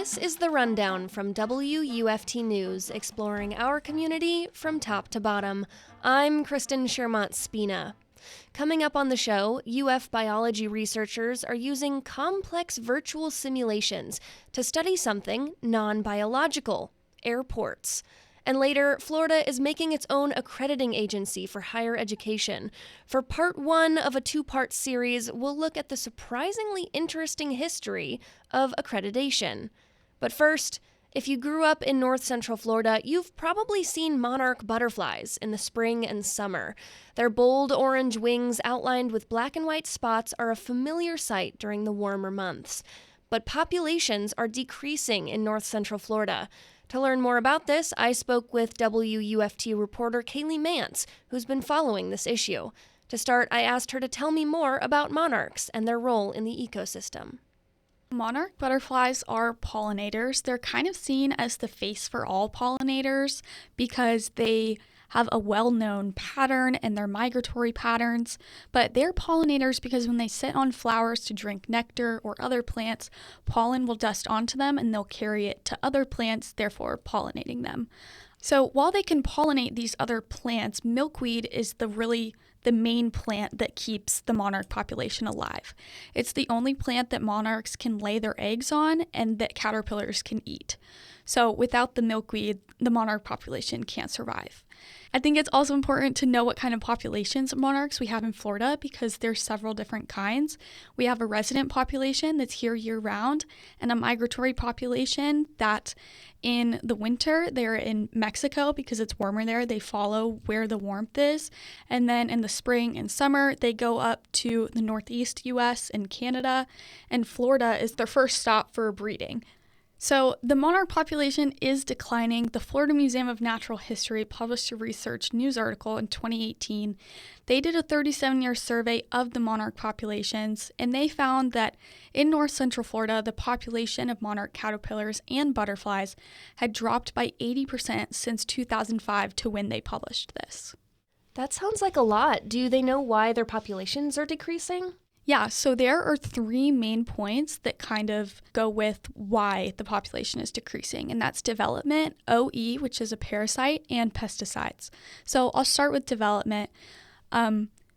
This is the rundown from WUFT News, exploring our community from top to bottom. I'm Kristen Shermont-Spina. Coming up on the show, UF biology researchers are using complex virtual simulations to study something non-biological, airports. And later, Florida is making its own accrediting agency for higher education. For part one of a two-part series, we'll look at the surprisingly interesting history of accreditation. But first, if you grew up in North Central Florida, you've probably seen monarch butterflies in the spring and summer. Their bold orange wings outlined with black and white spots are a familiar sight during the warmer months. But populations are decreasing in North Central Florida. To learn more about this, I spoke with WUFT reporter Kaley Mantz, who's been following this issue. To start, I asked her to tell me more about monarchs and their role in the ecosystem. Monarch butterflies are pollinators. They're kind of seen as the face for all pollinators because they have a well-known pattern and their migratory patterns, but they're pollinators because when they sit on flowers to drink nectar or other plants, pollen will dust onto them and they'll carry it to other plants, therefore pollinating them. So while they can pollinate these other plants, milkweed is the main plant that keeps the monarch population alive. It's the only plant that monarchs can lay their eggs on and that caterpillars can eat. So without the milkweed, the monarch population can't survive. I think it's also important to know what kind of populations of monarchs we have in Florida because there's several different kinds. We have a resident population that's here year-round and a migratory population that in the winter, they're in Mexico because it's warmer there. They follow where the warmth is. And then in the spring and summer, they go up to the Northeast U.S. and Canada. And Florida is their first stop for breeding. So the monarch population is declining. The Florida Museum of Natural History published a research news article in 2018. They did a 37-year survey of the monarch populations, and they found that in North Central Florida, the population of monarch caterpillars and butterflies had dropped by 80% since 2005 to when they published this. That sounds like a lot. Do they know why their populations are decreasing? Yeah, so there are three main points that kind of go with why the population is decreasing, and that's development, OE, which is a parasite, and pesticides. So I'll start with development.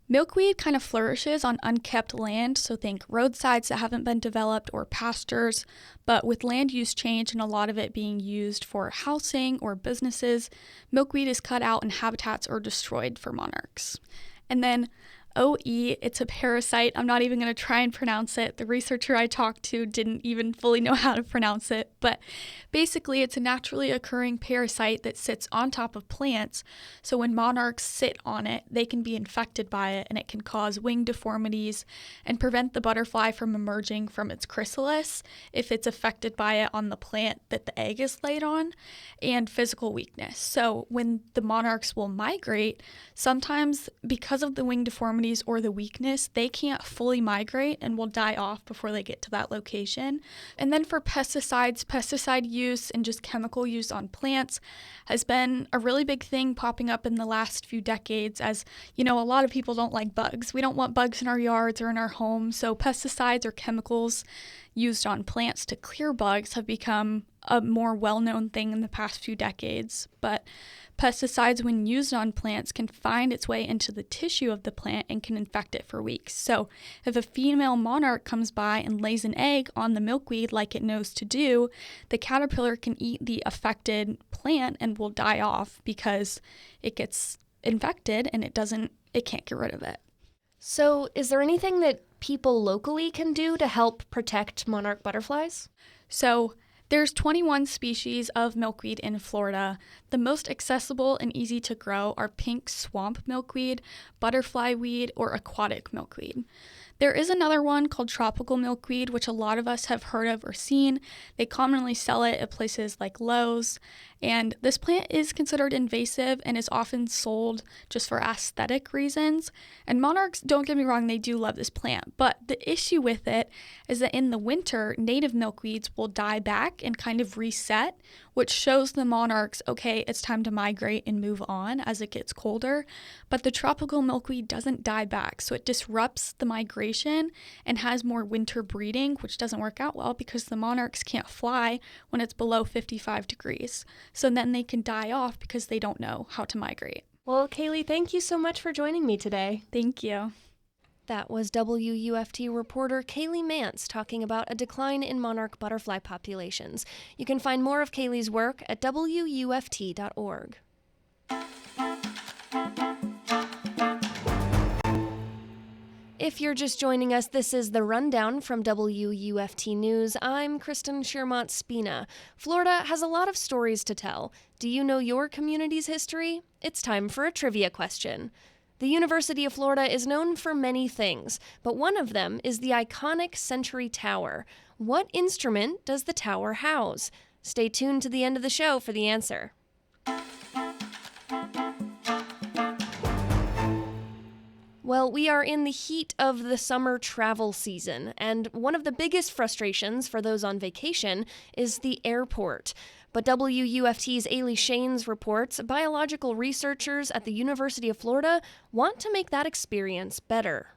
Milkweed kind of flourishes on unkept land, so think roadsides that haven't been developed or pastures, but with land use change and a lot of it being used for housing or businesses, milkweed is cut out and habitats are destroyed for monarchs. And then OE, it's a parasite. I'm not even going to try and pronounce it. The researcher I talked to didn't even fully know how to pronounce it. But basically, it's a naturally occurring parasite that sits on top of plants. So when monarchs sit on it, they can be infected by it, and it can cause wing deformities and prevent the butterfly from emerging from its chrysalis if it's affected by it on the plant that the egg is laid on, and physical weakness. So when the monarchs will migrate, sometimes because of the wing deformities or the weakness, they can't fully migrate and will die off before they get to that location. And then for pesticides, pesticide use and just chemical use on plants has been a really big thing popping up in the last few decades. As you know, a lot of people don't like bugs. We don't want bugs in our yards or in our homes. So pesticides or chemicals used on plants to clear bugs have become a more well-known thing in the past few decades. But pesticides, when used on plants, can find its way into the tissue of the plant and can infect it for weeks. So if a female monarch comes by and lays an egg on the milkweed like it knows to do, the caterpillar can eat the affected plant and will die off because it gets infected and it can't get rid of it. So is there anything that people locally can do to help protect monarch butterflies? So there's 21 species of milkweed in Florida. The most accessible and easy to grow are pink swamp milkweed, butterfly weed, or aquatic milkweed. There is another one called tropical milkweed, which a lot of us have heard of or seen. They commonly sell it at places like Lowe's. And this plant is considered invasive and is often sold just for aesthetic reasons. And monarchs, don't get me wrong, they do love this plant. But the issue with it is that in the winter, native milkweeds will die back and kind of reset, which shows the monarchs, okay, it's time to migrate and move on as it gets colder. But the tropical milkweed doesn't die back, so it disrupts the migration and has more winter breeding, which doesn't work out well because the monarchs can't fly when it's below 55 degrees. So then they can die off because they don't know how to migrate. Well, Kaley, thank you so much for joining me today. Thank you. That was WUFT reporter Kaley Mantz talking about a decline in monarch butterfly populations. You can find more of Kaley's work at WUFT.org. If you're just joining us, this is The Rundown from WUFT News. I'm Kristen Schermont-Spina. Florida has a lot of stories to tell. Do you know your community's history? It's time for a trivia question. The University of Florida is known for many things, but one of them is the iconic Century Tower. What instrument does the tower house? Stay tuned to the end of the show for the answer. Well, we are in the heat of the summer travel season, and one of the biggest frustrations for those on vacation is the airport. But WUFT's Ailey Shanes reports biological researchers at the University of Florida want to make that experience better.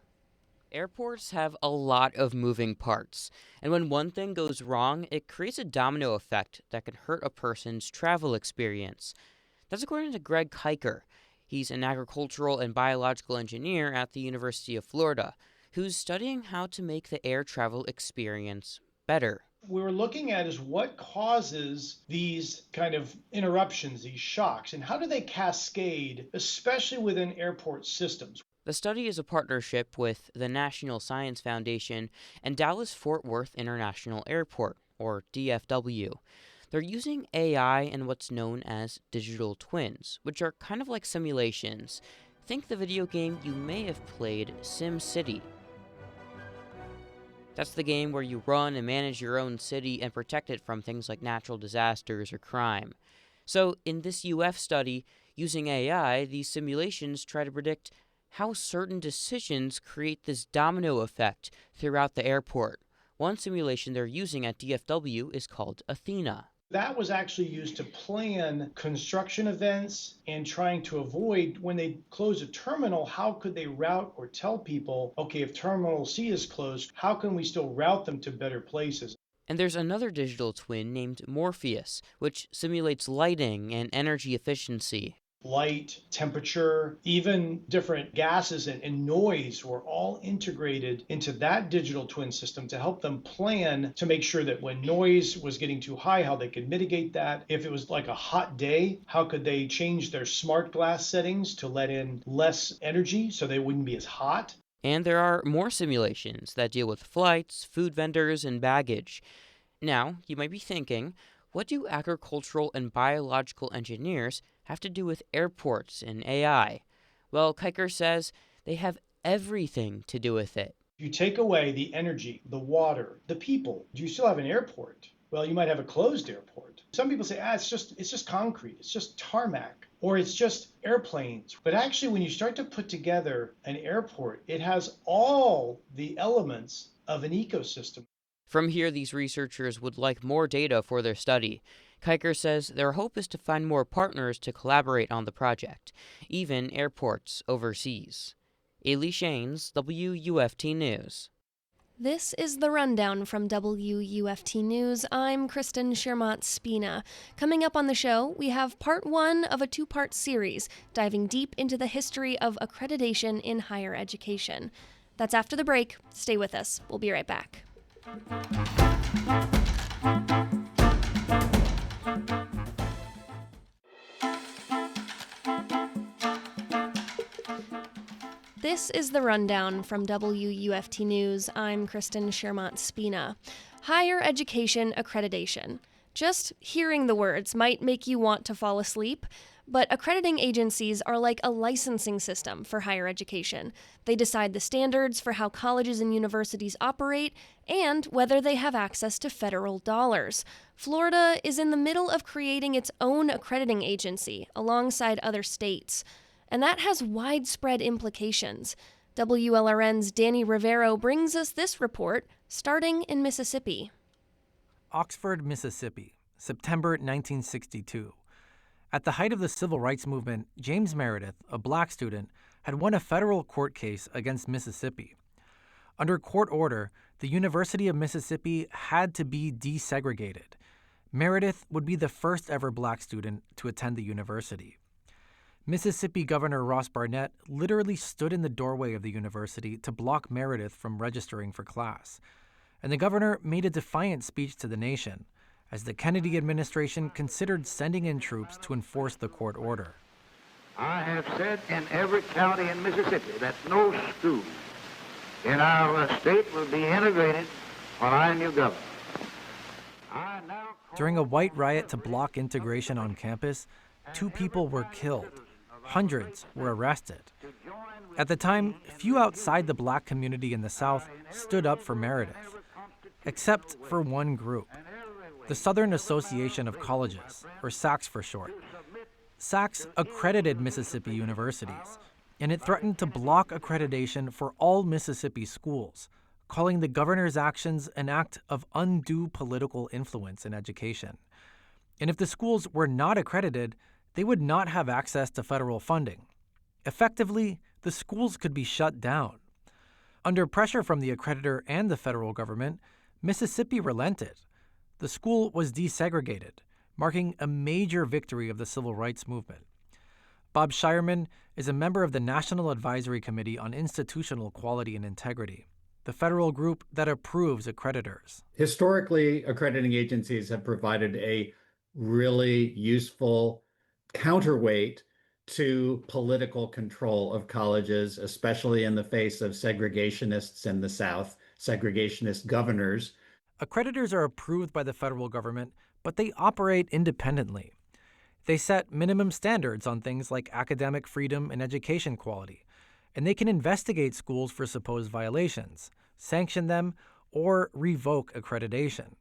Airports have a lot of moving parts, and when one thing goes wrong, it creates a domino effect that can hurt a person's travel experience. That's according to Greg Kiker. He's an agricultural and biological engineer at the University of Florida, who's studying how to make the air travel experience better. We were looking at is what causes these kind of interruptions, these shocks, and how do they cascade, especially within airport systems. The study is a partnership with the National Science Foundation and Dallas-Fort Worth International Airport, or DFW. They're using AI and what's known as digital twins, which are kind of like simulations. Think the video game you may have played, SimCity. That's the game where you run and manage your own city and protect it from things like natural disasters or crime. So in this UF study, using AI, these simulations try to predict how certain decisions create this domino effect throughout the airport. One simulation they're using at DFW is called Athena. That was actually used to plan construction events and trying to avoid when they close a terminal, how could they route or tell people, okay, if Terminal C is closed, how can we still route them to better places? And there's another digital twin named Morpheus, which simulates lighting and energy efficiency. Light, temperature, even different gases and noise were all integrated into that digital twin system to help them plan to make sure that when noise was getting too high, how they could mitigate that. If it was like a hot day, how could they change their smart glass settings to let in less energy so they wouldn't be as hot? And there are more simulations that deal with flights, food vendors, and baggage. Now, you might be thinking, what do agricultural and biological engineers have to do with airports and AI? Well, Kiker says they have everything to do with it. You take away the energy, the water, the people. Do you still have an airport? Well, you might have a closed airport. Some people say, it's just concrete, it's just tarmac, or it's just airplanes. But actually, when you start to put together an airport, it has all the elements of an ecosystem. From here, these researchers would like more data for their study. Kiker says their hope is to find more partners to collaborate on the project, even airports overseas. Ailey Shanes, WUFT News. This is The Rundown from WUFT News. I'm Kristen Schermont-Spina. Coming up on the show, we have part one of a two-part series, diving deep into the history of accreditation in higher education. That's after the break. Stay with us. We'll be right back. This is The Rundown from WUFT News. I'm Kristen Schermont-Spina. Higher education accreditation. Just hearing the words might make you want to fall asleep, but accrediting agencies are like a licensing system for higher education. They decide the standards for how colleges and universities operate and whether they have access to federal dollars. Florida is in the middle of creating its own accrediting agency alongside other states, and that has widespread implications. WLRN's Danny Rivero brings us this report, starting in Mississippi. Oxford, Mississippi. September 1962. At the height of the civil rights movement, James Meredith, a black student, had won a federal court case against Mississippi. Under court order, the University of Mississippi had to be desegregated. Meredith would be the first ever black student to attend the university. Mississippi Governor Ross Barnett literally stood in the doorway of the university to block Meredith from registering for class. And the governor made a defiant speech to the nation as the Kennedy administration considered sending in troops to enforce the court order. I have said in every county in Mississippi that no school in our state will be integrated when I am your governor. During a white riot to block integration on campus, 2 people were killed. Hundreds were arrested. At the time, few outside the black community in the South stood up for Meredith, except for one group, the Southern Association of Colleges, or SACS for short. SACS accredited Mississippi universities, and it threatened to block accreditation for all Mississippi schools, calling the governor's actions an act of undue political influence in education. And if the schools were not accredited, they would not have access to federal funding. Effectively, the schools could be shut down. Under pressure from the accreditor and the federal government, Mississippi relented. The school was desegregated, marking a major victory of the civil rights movement. Bob Shireman is a member of the National Advisory Committee on Institutional Quality and Integrity, the federal group that approves accreditors. Historically, accrediting agencies have provided a really useful counterweight to political control of colleges, especially in the face of segregationists in the South, segregationist governors. Accreditors are approved by the federal government, but they operate independently. They set minimum standards on things like academic freedom and education quality, and they can investigate schools for supposed violations, sanction them, or revoke accreditation.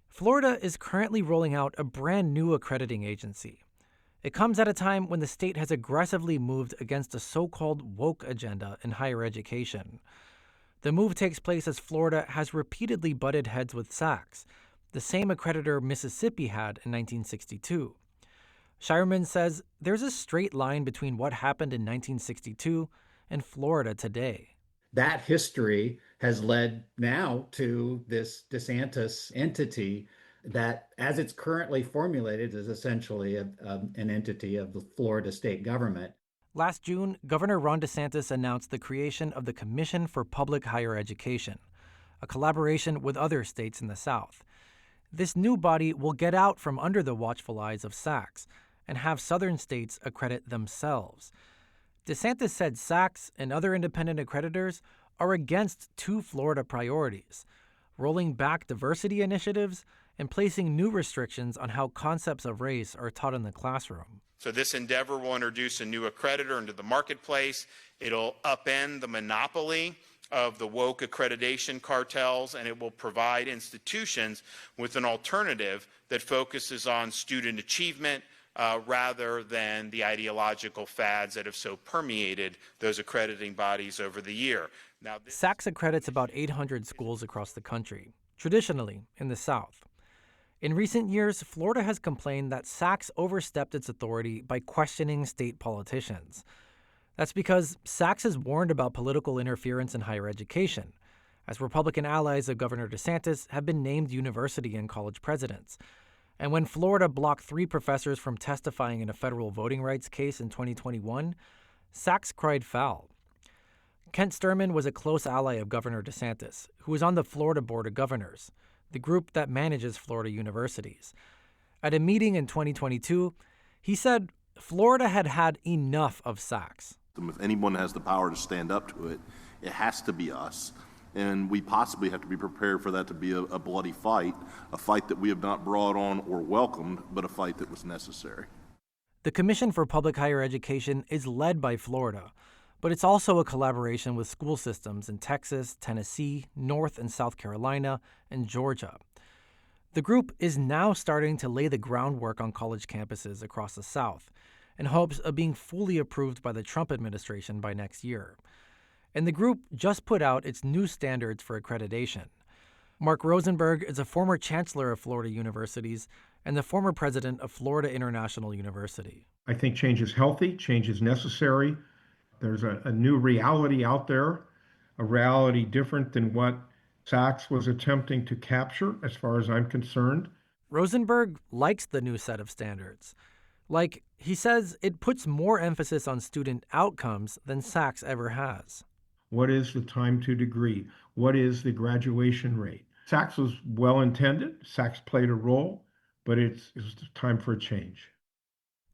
Florida is currently rolling out a brand new accrediting agency. It comes at a time when the state has aggressively moved against a so-called woke agenda in higher education. The move takes place as Florida has repeatedly butted heads with SACS, the same accreditor Mississippi had in 1962. Shireman says there's a straight line between what happened in 1962 and Florida today. That history has led now to this DeSantis entity that, as it's currently formulated, is essentially an entity of the Florida state government. Last June, Governor Ron DeSantis announced the creation of the Commission for Public Higher Education, a collaboration with other states in the South. This new body will get out from under the watchful eyes of SACS and have southern states accredit themselves. DeSantis said SACS and other independent accreditors are against 2 Florida priorities: rolling back diversity initiatives and placing new restrictions on how concepts of race are taught in the classroom. So this endeavor will introduce a new accreditor into the marketplace. It'll upend the monopoly of the woke accreditation cartels, and it will provide institutions with an alternative that focuses on student achievement rather than the ideological fads that have so permeated those accrediting bodies over the year. Now, SACS accredits about 800 schools across the country, traditionally in the South. In recent years, Florida has complained that SACS overstepped its authority by questioning state politicians. That's because SACS has warned about political interference in higher education, as Republican allies of Governor DeSantis have been named university and college presidents. And when Florida blocked 3 professors from testifying in a federal voting rights case in 2021, SACS cried foul. Kent Sturman was a close ally of Governor DeSantis, who was on the Florida Board of Governors, the group that manages Florida universities. At a meeting in 2022, he said Florida had had enough of SACS. If anyone has the power to stand up to it, it has to be us. And we possibly have to be prepared for that to be a bloody fight, a fight that we have not brought on or welcomed, but a fight that was necessary. The Commission for Public Higher Education is led by Florida, but it's also a collaboration with school systems in Texas, Tennessee, North and South Carolina, and Georgia. The group is now starting to lay the groundwork on college campuses across the South in hopes of being fully approved by the Trump administration by next year. And the group just put out its new standards for accreditation. Mark Rosenberg is a former chancellor of Florida universities and the former president of Florida International University. I think change is healthy, change is necessary. There's a new reality out there, a reality different than what Sachs was attempting to capture, as far as I'm concerned. Rosenberg likes the new set of standards. Like, he says it puts more emphasis on student outcomes than Sachs ever has. What is the time to degree? What is the graduation rate? Sachs was well-intended. Sachs played a role, but it's time for a change.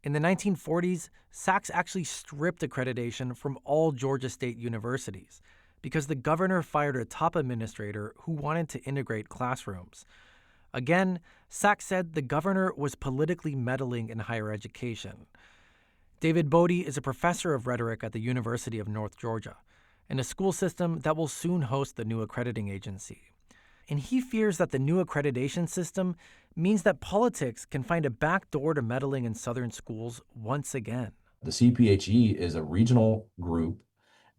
In the 1940s, Sachs actually stripped accreditation from all Georgia State universities because the governor fired a top administrator who wanted to integrate classrooms. Again, Sachs said the governor was politically meddling in higher education. David Bodie is a professor of rhetoric at the University of North Georgia, in a school system that will soon host the new accrediting agency. And he fears that the new accreditation system means that politics can find a back door to meddling in Southern schools once again. The CPHE is a regional group,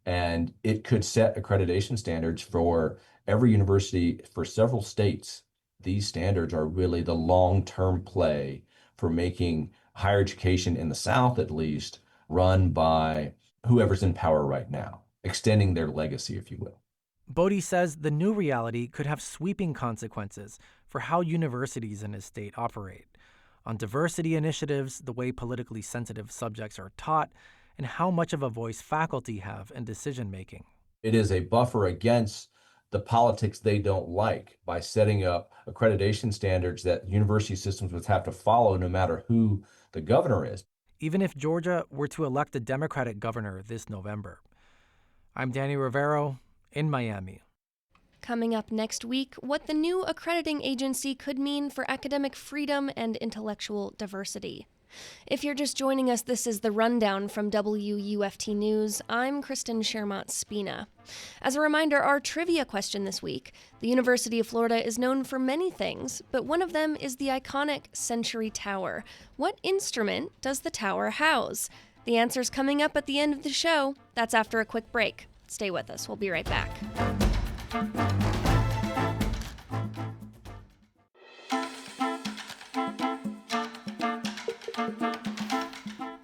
and it could set accreditation standards for every university for several states. These standards are really the long-term play for making higher education in the South, at least, run by whoever's in power right now, extending their legacy, if you will. Bodie says the new reality could have sweeping consequences for how universities in his state operate, on diversity initiatives, the way politically sensitive subjects are taught, and how much of a voice faculty have in decision-making. It is a buffer against the politics they don't like by setting up accreditation standards that university systems would have to follow no matter who the governor is. Even if Georgia were to elect a Democratic governor this November. I'm Danny Rivero in Miami. Coming up next week, what the new accrediting agency could mean for academic freedom and intellectual diversity. If you're just joining us, this is The Rundown from WUFT News. I'm Kristen Shermont-Spina. As a reminder, our trivia question this week: the University of Florida is known for many things, but one of them is the iconic Century Tower. What instrument does the tower house? The answer's coming up at the end of the show. That's after a quick break. Stay with us. We'll be right back.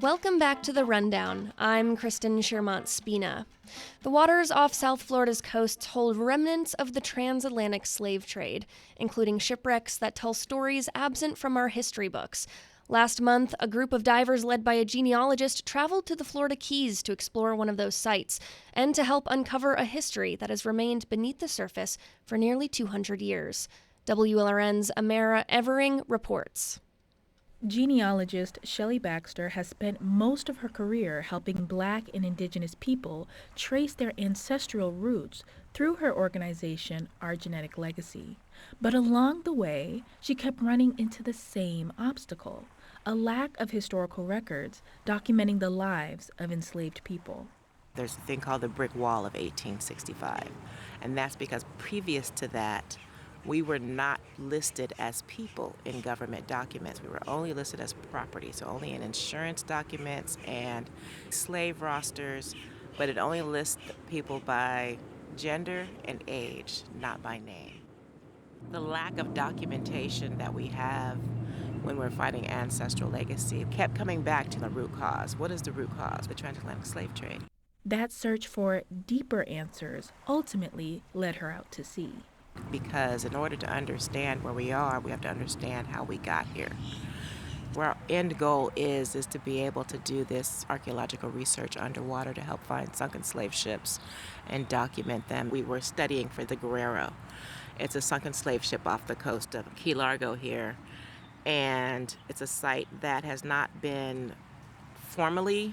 Welcome back to The Rundown. I'm Kristen Shermont-Spina. The waters off South Florida's coasts hold remnants of the transatlantic slave trade, including shipwrecks that tell stories absent from our history books. Last month, a group of divers led by a genealogist traveled to the Florida Keys to explore one of those sites and to help uncover a history that has remained beneath the surface for nearly 200 years. WLRN's Amara Evering reports. Genealogist Shelley Baxter has spent most of her career helping Black and Indigenous people trace their ancestral roots through her organization, Our Genetic Legacy. But along the way, she kept running into the same obstacle: a lack of historical records documenting the lives of enslaved people. There's a thing called the Brick Wall of 1865, and that's because previous to that, we were not listed as people in government documents. We were only listed as property, so only in insurance documents and slave rosters, but it only lists people by gender and age, not by name. The lack of documentation that we have when we're fighting ancestral legacy kept coming back to the root cause. What is the root cause? The transatlantic slave trade. That search for deeper answers ultimately led her out to sea. Because in order to understand where we are, we have to understand how we got here. Where our end goal is to be able to do this archaeological research underwater to help find sunken slave ships and document them. We were studying for the Guerrero. It's a sunken slave ship off the coast of Key Largo here, and it's a site that has not been formally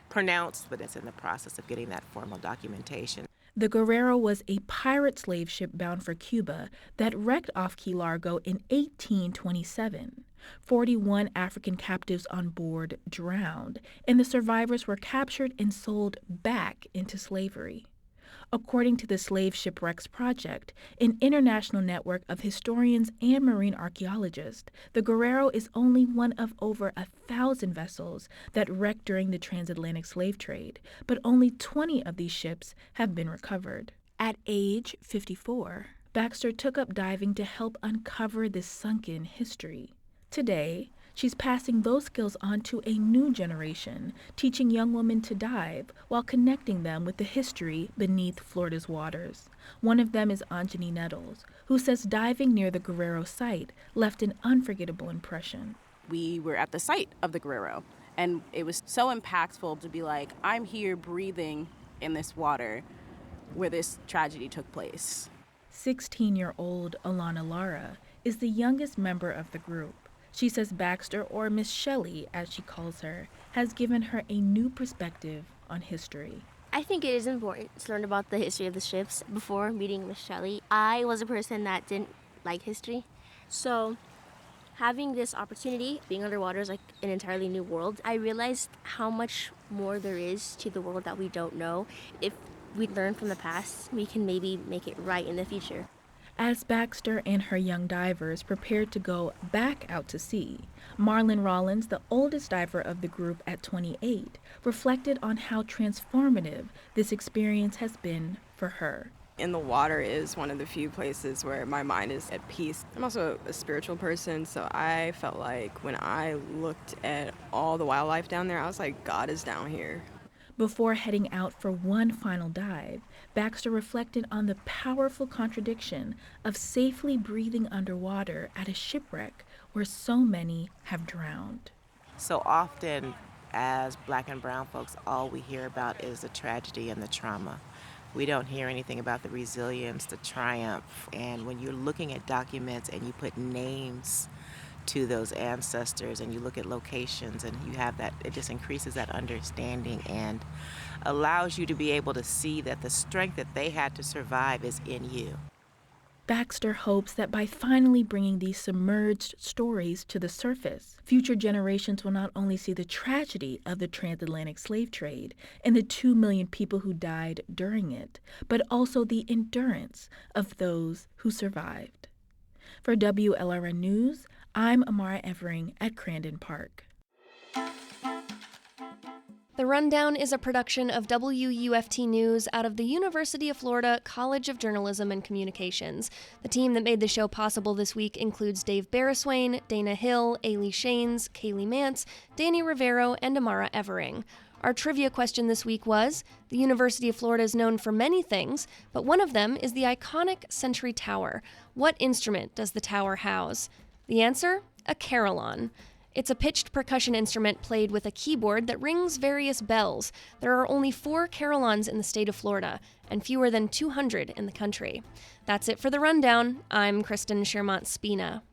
pronounced, but it's in the process of getting that formal documentation. The Guerrero was a pirate slave ship bound for Cuba that wrecked off Key Largo in 1827. 41 African captives on board drowned, and the survivors were captured and sold back into slavery. According to the Slave Shipwrecks Project, an international network of historians and marine archaeologists, the Guerrero is only one of over 1,000 vessels that wrecked during the transatlantic slave trade, but only 20 of these ships have been recovered. At age 54, Baxter took up diving to help uncover this sunken history. Today, she's passing those skills on to a new generation, teaching young women to dive while connecting them with the history beneath Florida's waters. One of them is Anjani Nettles, who says diving near the Guerrero site left an unforgettable impression. We were at the site of the Guerrero, and it was so impactful to be like, I'm here breathing in this water where this tragedy took place. 16-year-old Alana Lara is the youngest member of the group. She says Baxter, or Miss Shelley as she calls her, has given her a new perspective on history. I think it is important to learn about the history of the ships. Before meeting Miss Shelley, I was a person that didn't like history. So having this opportunity, being underwater is like an entirely new world. I realized how much more there is to the world that we don't know. If we learn from the past, we can maybe make it right in the future. As Baxter and her young divers prepared to go back out to sea, Marlon Rollins, the oldest diver of the group at 28, reflected on how transformative this experience has been for her. In the water is one of the few places where my mind is at peace. I'm also a spiritual person, so I felt like when I looked at all the wildlife down there, I was like, God is down here. Before heading out for one final dive, Baxter reflected on the powerful contradiction of safely breathing underwater at a shipwreck where so many have drowned. So often, as Black and brown folks, all we hear about is the tragedy and the trauma. We don't hear anything about the resilience, the triumph. And when you're looking at documents and you put names to those ancestors and you look at locations and you have that, it just increases that understanding and allows you to be able to see that the strength that they had to survive is in you. Baxter hopes that by finally bringing these submerged stories to the surface, future generations will not only see the tragedy of the transatlantic slave trade and the 2 million people who died during it, but also the endurance of those who survived. For WLRN News, I'm Amara Evering at Crandon Park. The Rundown is a production of WUFT News out of the University of Florida College of Journalism and Communications. The team that made the show possible this week includes Dave Barriswain, Dana Hill, Ailey Shanes, Kaley Mantz, Danny Rivero, and Amara Evering. Our trivia question this week was, the University of Florida is known for many things, but one of them is the iconic Century Tower. What instrument does the tower house? The answer? A carillon. It's a pitched percussion instrument played with a keyboard that rings various bells. There are only 4 carillons in the state of Florida, and fewer than 200 in the country. That's it for The Rundown. I'm Kristen Shermont-Spina.